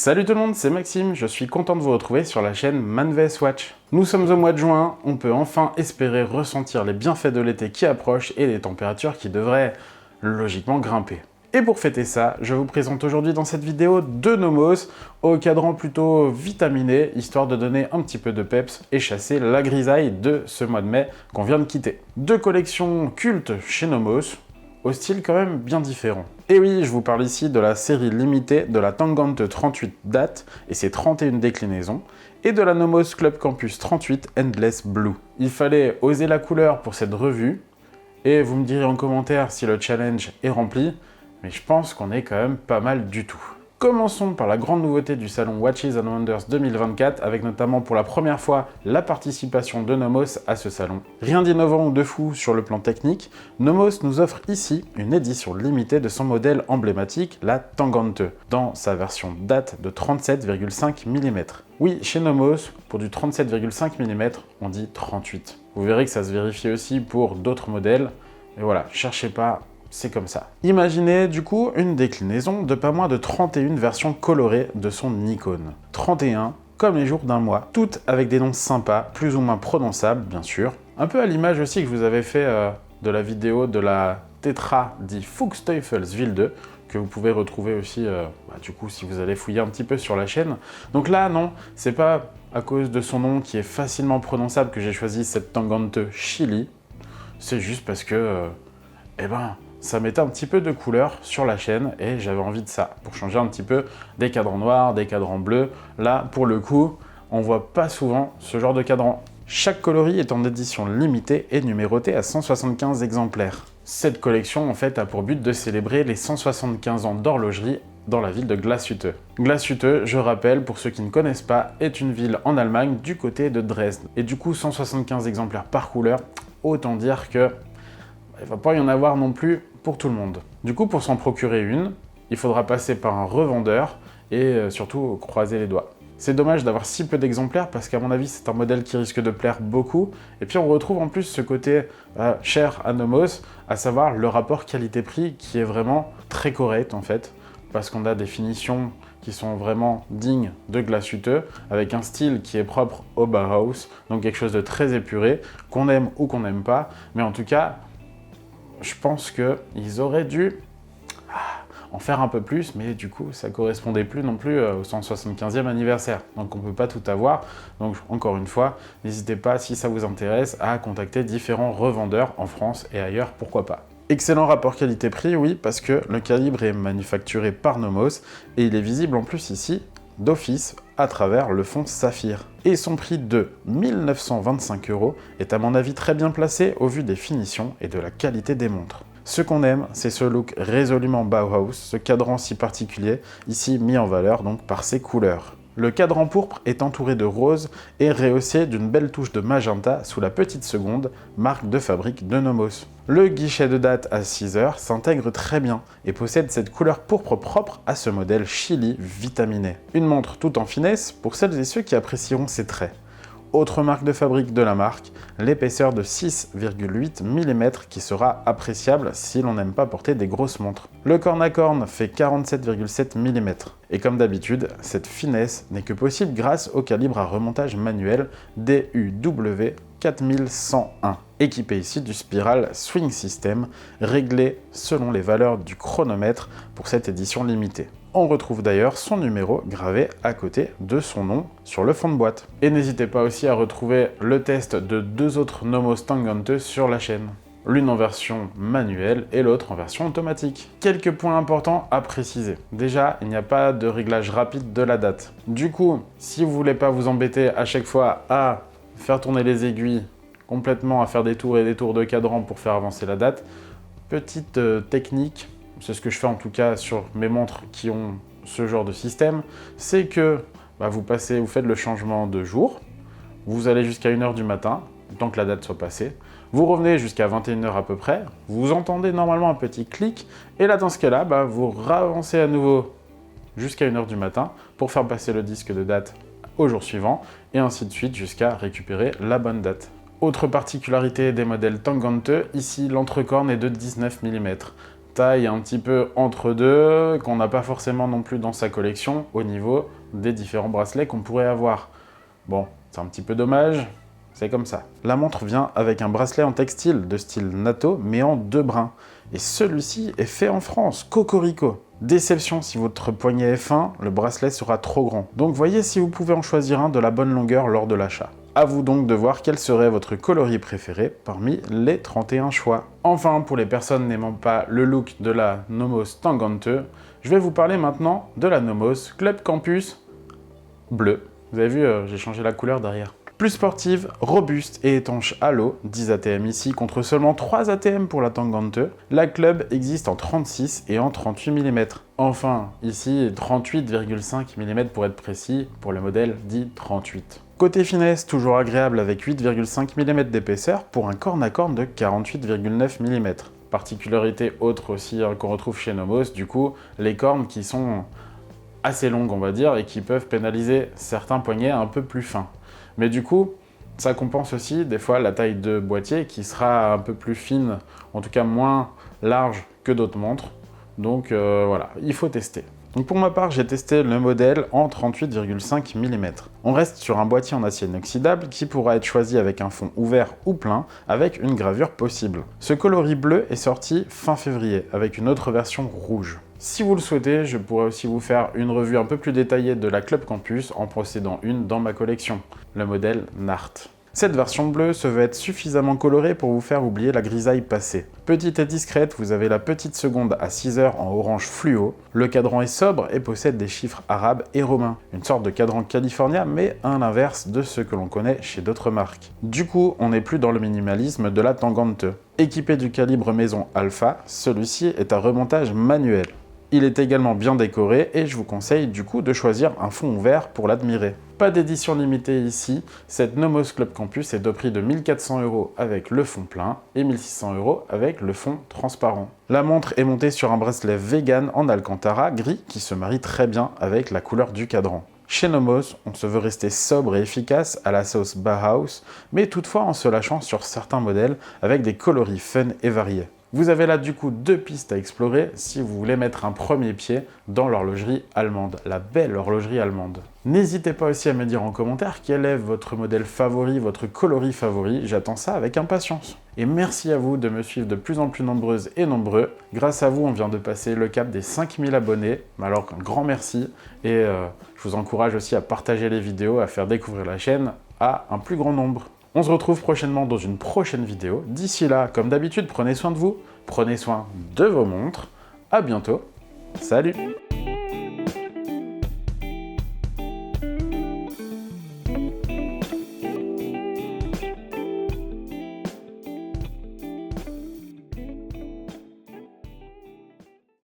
Salut tout le monde, c'est Maxime, je suis content de vous retrouver sur la chaîne Man vs Watch. Nous sommes au mois de juin, on peut enfin espérer ressentir les bienfaits de l'été qui approche et des températures qui devraient logiquement grimper. Et pour fêter ça, je vous présente aujourd'hui dans cette vidéo deux Nomos au cadran plutôt vitaminé, histoire de donner un petit peu de peps et chasser la grisaille de ce mois de mai qu'on vient de quitter. Deux collections cultes chez Nomos, au style quand même bien différent. Et oui, je vous parle ici de la série limitée de la Tangente 38 date et ses 31 déclinaisons, et de la Nomos Club Campus 38 Endless Blue. Il fallait oser la couleur pour cette revue, et vous me direz en commentaire si le challenge est rempli, mais je pense qu'on est quand même pas mal du tout. Commençons par la grande nouveauté du salon Watches and Wonders 2024, avec notamment pour la première fois la participation de Nomos à ce salon. Rien d'innovant ou de fou sur le plan technique, Nomos nous offre ici une édition limitée de son modèle emblématique, la Tangente, dans sa version date de 37,5 mm. Oui, chez Nomos, pour du 37,5 mm, on dit 38. Vous verrez que ça se vérifie aussi pour d'autres modèles, et voilà, cherchez pas, c'est comme ça. Imaginez du coup une déclinaison de pas moins de 31 versions colorées de son icône. 31, comme les jours d'un mois, toutes avec des noms sympas, plus ou moins prononçables bien sûr. Un peu à l'image aussi que je vous avais fait de la vidéo de la Tetra dit Fuchsteufelswild 2, que vous pouvez retrouver aussi du coup si vous allez fouiller un petit peu sur la chaîne. Donc là non, c'est pas à cause de son nom qui est facilement prononçable que j'ai choisi cette Tangente Chili, c'est juste parce que ça mettait un petit peu de couleur sur la chaîne et j'avais envie de ça, pour changer un petit peu des cadrans noirs, des cadrans bleus. Là, pour le coup, on voit pas souvent ce genre de cadran. Chaque coloris est en édition limitée et numérotée à 175 exemplaires. Cette collection, en fait, a pour but de célébrer les 175 ans d'horlogerie dans la ville de Glashütte. Glashütte, je rappelle, pour ceux qui ne connaissent pas, est une ville en Allemagne du côté de Dresde. Et du coup, 175 exemplaires par couleur, autant dire que il ne va pas y en avoir non plus pour tout le monde. Du coup, pour s'en procurer une, il faudra passer par un revendeur et surtout croiser les doigts. C'est dommage d'avoir si peu d'exemplaires parce qu'à mon avis, c'est un modèle qui risque de plaire beaucoup. Et puis on retrouve en plus ce côté cher à Nomos, à savoir le rapport qualité-prix qui est vraiment très correct en fait, parce qu'on a des finitions qui sont vraiment dignes de Glashütte, avec un style qui est propre au Bauhaus, donc quelque chose de très épuré, qu'on aime ou qu'on n'aime pas, mais en tout cas, je pense qu'ils auraient dû en faire un peu plus, mais du coup, ça correspondait plus non plus au 175e anniversaire. Donc on ne peut pas tout avoir. Donc encore une fois, n'hésitez pas, si ça vous intéresse, à contacter différents revendeurs en France et ailleurs, pourquoi pas. Excellent rapport qualité-prix, oui, parce que le calibre est manufacturé par Nomos et il est visible en plus ici d'office à travers le fond saphir. Et son prix de 1925 € est à mon avis très bien placé au vu des finitions et de la qualité des montres. Ce qu'on aime, c'est ce look résolument Bauhaus, ce cadran si particulier, ici mis en valeur donc par ses couleurs. Le cadran pourpre est entouré de rose et rehaussé d'une belle touche de magenta sous la petite seconde, marque de fabrique de Nomos. Le guichet de date à 6 heures s'intègre très bien et possède cette couleur pourpre propre à ce modèle Chili vitaminé. Une montre tout en finesse pour celles et ceux qui apprécieront ses traits. Autre marque de fabrique de la marque, l'épaisseur de 6,8 mm qui sera appréciable si l'on n'aime pas porter des grosses montres. Le corne à corne fait 47,7 mm. Et comme d'habitude, cette finesse n'est que possible grâce au calibre à remontage manuel DUW 4101, équipé ici du Spiral Swing System, réglé selon les valeurs du chronomètre pour cette édition limitée. On retrouve d'ailleurs son numéro gravé à côté de son nom sur le fond de boîte. Et n'hésitez pas aussi à retrouver le test de deux autres Nomos Tangente sur la chaîne. L'une en version manuelle et l'autre en version automatique. Quelques points importants à préciser. Déjà, il n'y a pas de réglage rapide de la date. Du coup, si vous voulez pas vous embêter à chaque fois à faire tourner les aiguilles complètement, à faire des tours et des tours de cadran pour faire avancer la date, petite technique, c'est ce que je fais en tout cas sur mes montres qui ont ce genre de système, c'est que vous faites le changement de jour, vous allez jusqu'à 1h du matin, tant que la date soit passée, vous revenez jusqu'à 21h à peu près, vous entendez normalement un petit clic, et là dans ce cas-là, vous ravancez à nouveau jusqu'à 1h du matin pour faire passer le disque de date au jour suivant, et ainsi de suite jusqu'à récupérer la bonne date. Autre particularité des modèles Tangente, ici l'entrecorne est de 19 mm. Taille un petit peu entre deux, qu'on n'a pas forcément non plus dans sa collection au niveau des différents bracelets qu'on pourrait avoir. Bon, c'est un petit peu dommage, c'est comme ça. La montre vient avec un bracelet en textile de style NATO, mais en 2 brins. Et celui-ci est fait en France, cocorico. Déception, si votre poignet est fin, le bracelet sera trop grand. Donc voyez si vous pouvez en choisir un de la bonne longueur lors de l'achat. À vous donc de voir quel serait votre coloris préféré parmi les 31 choix. Enfin, pour les personnes n'aimant pas le look de la Nomos Tangente, je vais vous parler maintenant de la Nomos Club Campus bleu. Vous avez vu, j'ai changé la couleur derrière. Plus sportive, robuste et étanche à l'eau, 10 ATM ici contre seulement 3 ATM pour la Tangente. La Club existe en 36 et en 38 mm. Enfin, ici 38,5 mm pour être précis, pour le modèle dit 38. Côté finesse, toujours agréable avec 8,5 mm d'épaisseur pour un corne-à-corne de 48,9 mm. Particularité autre aussi qu'on retrouve chez Nomos, du coup, les cornes qui sont assez longues on va dire et qui peuvent pénaliser certains poignets un peu plus fins. Mais du coup, ça compense aussi des fois la taille de boîtier qui sera un peu plus fine, en tout cas moins large que d'autres montres. Donc voilà, il faut tester. Donc pour ma part, j'ai testé le modèle en 38,5 mm. On reste sur un boîtier en acier inoxydable qui pourra être choisi avec un fond ouvert ou plein, avec une gravure possible. Ce coloris bleu est sorti fin février, avec une autre version rouge. Si vous le souhaitez, je pourrais aussi vous faire une revue un peu plus détaillée de la Club Campus en possédant une dans ma collection, le modèle Nart. Cette version bleue se veut être suffisamment colorée pour vous faire oublier la grisaille passée. Petite et discrète, vous avez la petite seconde à 6 heures en orange fluo. Le cadran est sobre et possède des chiffres arabes et romains. Une sorte de cadran californien, mais à l'inverse de ce que l'on connaît chez d'autres marques. Du coup, on n'est plus dans le minimalisme de la Tangente. Équipé du calibre maison Alpha, celui-ci est à remontage manuel. Il est également bien décoré et je vous conseille du coup de choisir un fond ouvert pour l'admirer. Pas d'édition limitée ici, cette Nomos Club Campus est au prix de 1 400 € avec le fond plein et 1 600 € avec le fond transparent. La montre est montée sur un bracelet vegan en alcantara gris qui se marie très bien avec la couleur du cadran. Chez Nomos, on se veut rester sobre et efficace à la sauce Bauhaus, mais toutefois en se lâchant sur certains modèles avec des coloris fun et variés. Vous avez là du coup 2 pistes à explorer si vous voulez mettre un premier pied dans l'horlogerie allemande, la belle horlogerie allemande. N'hésitez pas aussi à me dire en commentaire quel est votre modèle favori, votre coloris favori, j'attends ça avec impatience. Et merci à vous de me suivre de plus en plus nombreuses et nombreux. Grâce à vous, on vient de passer le cap des 5000 abonnés, alors un grand merci et je vous encourage aussi à partager les vidéos, à faire découvrir la chaîne à un plus grand nombre. On se retrouve prochainement dans une prochaine vidéo. D'ici là, comme d'habitude, prenez soin de vous, prenez soin de vos montres. À bientôt. Salut!